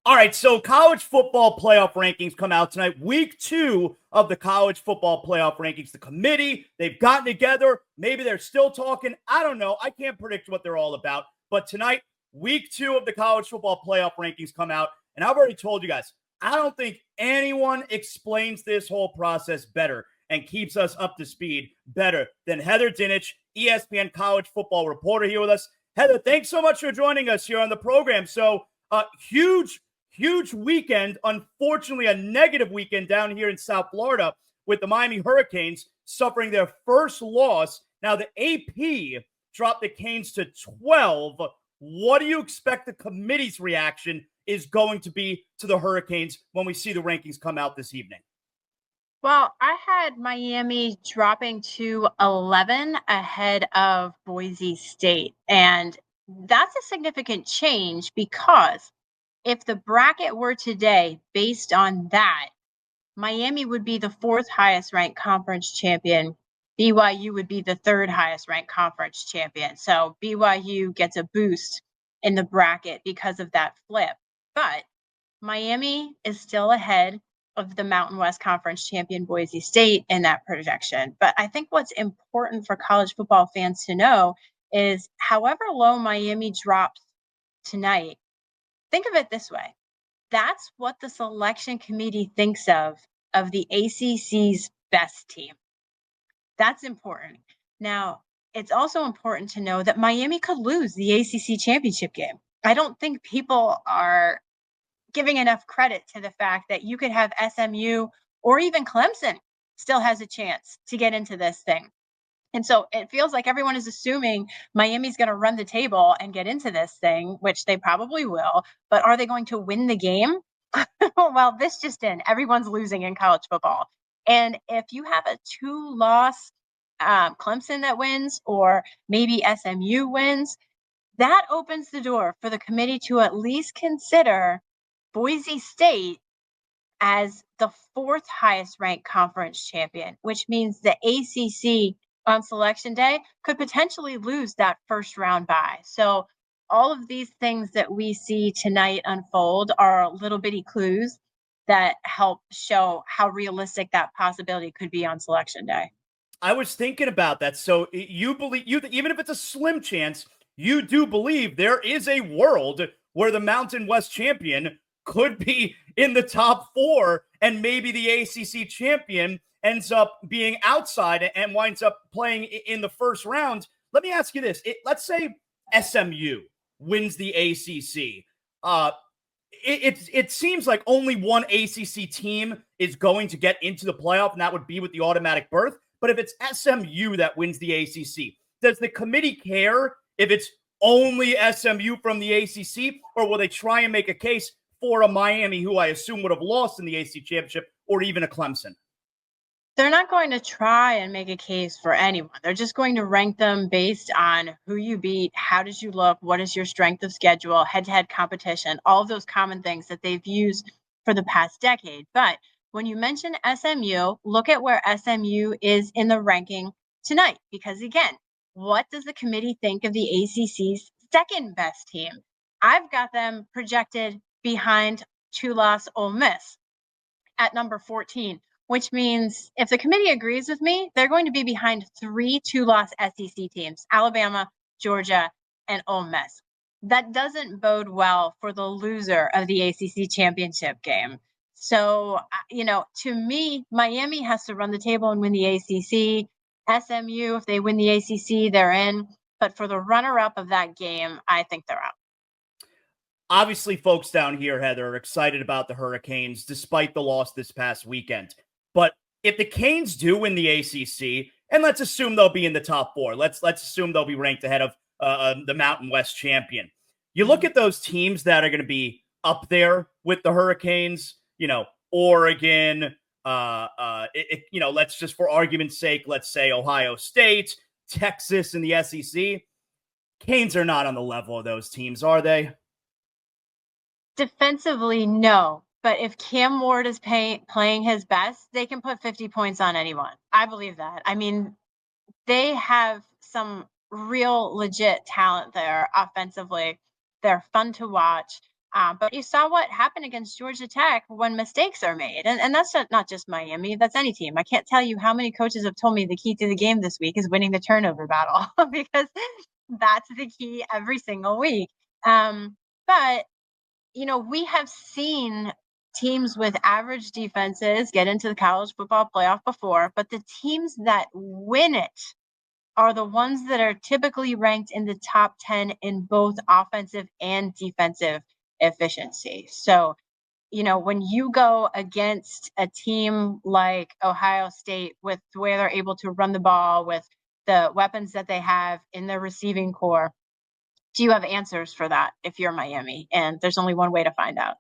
All right, so college football playoff rankings come out tonight. Week 2 of the college football playoff rankings. The committee, they've gotten together. Maybe they're still talking. I don't know. I can't predict what they're all about. But tonight, week 2 of the college football playoff rankings come out. And I've already told you guys, I don't think anyone explains this whole process better and keeps us up to speed better than Heather Dinich, ESPN College Football Reporter, here with us. Heather, thanks so much for joining us here on the program. So, huge weekend. Unfortunately, a negative weekend down here in South Florida with the Miami Hurricanes suffering their first loss. Now, the AP dropped the Canes to 12. What do you expect the committee's reaction is going to be to the Hurricanes when we see the rankings come out this evening? Well, I had Miami dropping to 11 ahead of Boise State. And that's a significant change because if the bracket were today based on that, Miami would be the fourth highest ranked conference champion. BYU would be the third highest ranked conference champion. So BYU gets a boost in the bracket because of that flip. But Miami is still ahead of the Mountain West Conference champion Boise State in that projection. But I think what's important for college football fans to know is however low Miami drops tonight, think of it this way. That's what the selection committee thinks of the ACC's best team. That's important. Now, it's also important to know that Miami could lose the ACC championship game. I don't think people are giving enough credit to the fact that you could have SMU or even Clemson still has a chance to get into this thing. And so it feels like everyone is assuming Miami's going to run the table and get into this thing, which they probably will. But are they going to win the game? Well, this just in. Everyone's losing in college football. And if you have a 2-loss Clemson that wins, or maybe SMU wins, that opens the door for the committee to at least consider Boise State as the fourth highest ranked conference champion, which means the ACC on selection day could potentially lose that first round bye. So all of these things that we see tonight unfold are little bitty clues that help show how realistic that possibility could be on selection day. I was thinking about that. So you believe, even if it's a slim chance, you do believe there is a world where the Mountain West champion could be in the top 4, and maybe the ACC champion ends up being outside and winds up playing in the first round. Let me ask you this. Let's say SMU wins the ACC. It seems like only one ACC team is going to get into the playoff, and that would be with the automatic berth. But if it's SMU that wins the ACC, does the committee care if it's only SMU from the ACC, or will they try and make a case for a Miami, who I assume would have lost in the ACC championship, or even a Clemson? They're not going to try and make a case for anyone. They're just going to rank them based on who you beat, how did you look, what is your strength of schedule, head-to-head competition, all of those common things that they've used for the past decade. But when you mention SMU, look at where SMU is in the ranking tonight. Because again, what does the committee think of the ACC's second best team? I've got them projected behind 2-loss Ole Miss at number 14, which means if the committee agrees with me, they're going to be behind 3 2-loss SEC teams, Alabama, Georgia, and Ole Miss. That doesn't bode well for the loser of the ACC championship game. So, to me, Miami has to run the table and win the ACC. SMU, if they win the ACC, they're in. But for the runner-up of that game, I think they're out. Obviously, folks down here, Heather, are excited about the Hurricanes despite the loss this past weekend. But if the Canes do win the ACC, and let's assume they'll be in the top 4, let's assume they'll be ranked ahead of the Mountain West champion. You look at those teams that are going to be up there with the Hurricanes, Oregon, let's just, for argument's sake, let's say Ohio State, Texas, and the SEC. Canes are not on the level of those teams, are they? Defensively, no. But if Cam Ward is playing his best, they can put 50 points on anyone. I believe that. I mean, they have some real legit talent there offensively. They're fun to watch. But you saw what happened against Georgia Tech when mistakes are made. And that's not just Miami, that's any team. I can't tell you how many coaches have told me the key to the game this week is winning the turnover battle because that's the key every single week. But, we have seen teams with average defenses get into the college football playoff before, but the teams that win it are the ones that are typically ranked in the top 10 in both offensive and defensive efficiency. So, when you go against a team like Ohio State with the way they're able to run the ball with the weapons that they have in their receiving core, do you have answers for that if you're Miami? And there's only one way to find out.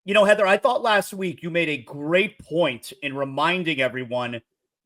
Heather, I thought last week you made a great point in reminding everyone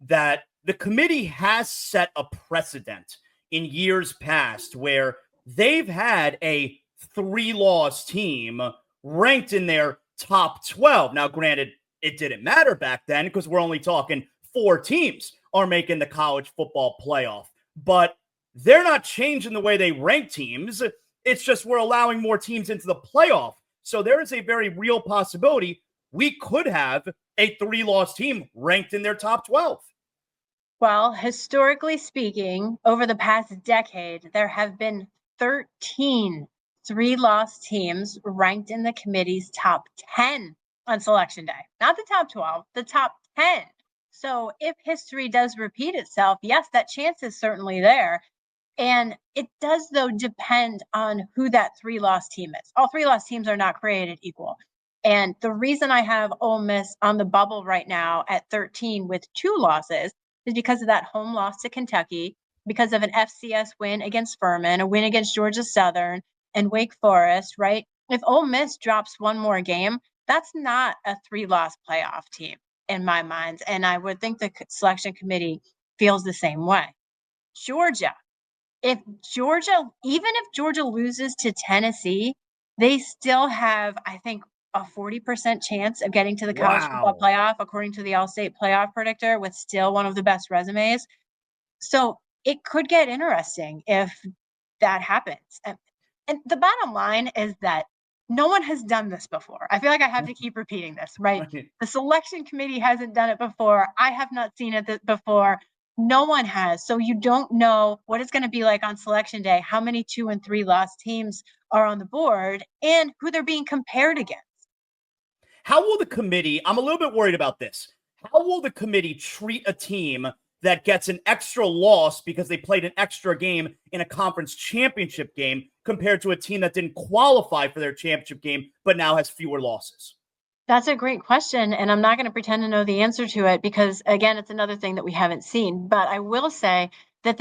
that the committee has set a precedent in years past where they've had a 3-loss team ranked in their top 12. Now, granted, it didn't matter back then because we're only talking 4 teams are making the college football playoff. But they're not changing the way they rank teams. It's just we're allowing more teams into the playoff. So there is a very real possibility we could have a 3-loss team ranked in their top 12. Well, historically speaking, over the past decade, there have been 13 3-loss teams ranked in the committee's top 10 on selection day. Not the top 12, the top 10. So if history does repeat itself, yes, that chance is certainly there. And it does, though, depend on who that 3-loss team is. All 3-loss teams are not created equal. And the reason I have Ole Miss on the bubble right now at 13 with 2 losses is because of that home loss to Kentucky, because of an FCS win against Furman, a win against Georgia Southern and Wake Forest, right? If Ole Miss drops one more game, that's not a 3-loss playoff team in my mind. And I would think the selection committee feels the same way. Georgia. Even if Georgia loses to Tennessee, they still have, I think, a 40% chance of getting to the college football playoff, according to the All-State playoff predictor, with still one of the best resumes. So it could get interesting if that happens. And the bottom line is that no one has done this before. I feel like I have to keep repeating this, right? The selection committee hasn't done it before. I have not seen it before. No one has. So you don't know what it's going to be like on selection day, how many 2 and 3-loss teams are on the board, and who they're being compared against. How will the committee, I'm a little bit worried about this. How will the committee treat a team that gets an extra loss because they played an extra game in a conference championship game compared to a team that didn't qualify for their championship game but now has fewer losses? That's a great question, and I'm not going to pretend to know the answer to it because, again, it's another thing that we haven't seen. But I will say that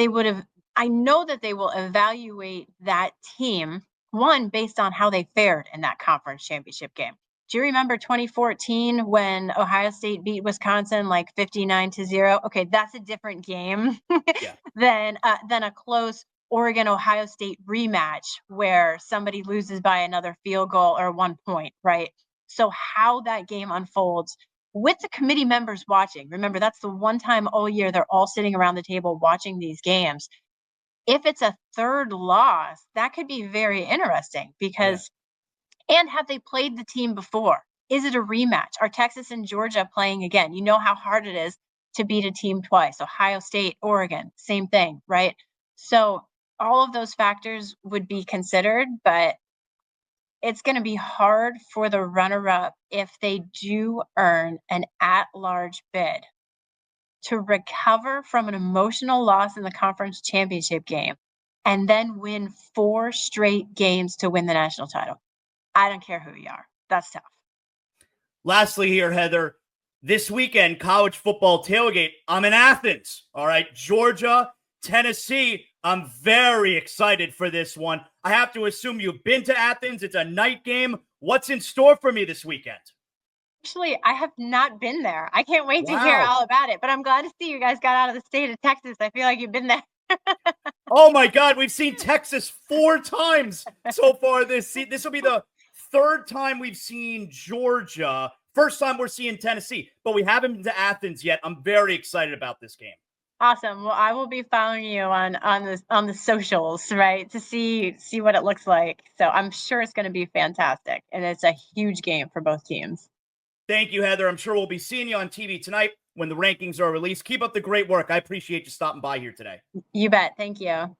I know that they will evaluate that team, one, based on how they fared in that conference championship game. Do you remember 2014 when Ohio State beat Wisconsin like 59-0? Okay, that's a different game than a close Oregon-Ohio State rematch where somebody loses by another field goal or 1 point, right? So how that game unfolds with the committee members watching. Remember, that's the one time all year they're all sitting around the table watching these games. If it's a 3rd loss, that could be very interesting because and have they played the team before? Is it a rematch? Are Texas and Georgia playing again? You know how hard it is to beat a team twice. Ohio State, Oregon, same thing, right? So all of those factors would be considered, but it's going to be hard for the runner-up if they do earn an at-large bid to recover from an emotional loss in the conference championship game and then win 4 straight games to win the national title. I don't care who you are. That's tough. Lastly here, Heather, this weekend, college football tailgate. I'm in Athens. All right, Georgia, Tennessee. I'm very excited for this one. I have to assume you've been to Athens. It's a night game. What's in store for me this weekend? Actually, I have not been there. I can't wait to hear all about it, but I'm glad to see you guys got out of the state of Texas. I feel like you've been there. Oh, my God. We've seen Texas 4 times so far this season. This will be the 3rd time we've seen Georgia. First time we're seeing Tennessee, but we haven't been to Athens yet. I'm very excited about this game. Awesome. Well, I will be following you on the socials, right, to see what it looks like. So I'm sure it's going to be fantastic, and it's a huge game for both teams. Thank you, Heather. I'm sure we'll be seeing you on TV tonight when the rankings are released. Keep up the great work. I appreciate you stopping by here today. You bet. Thank you.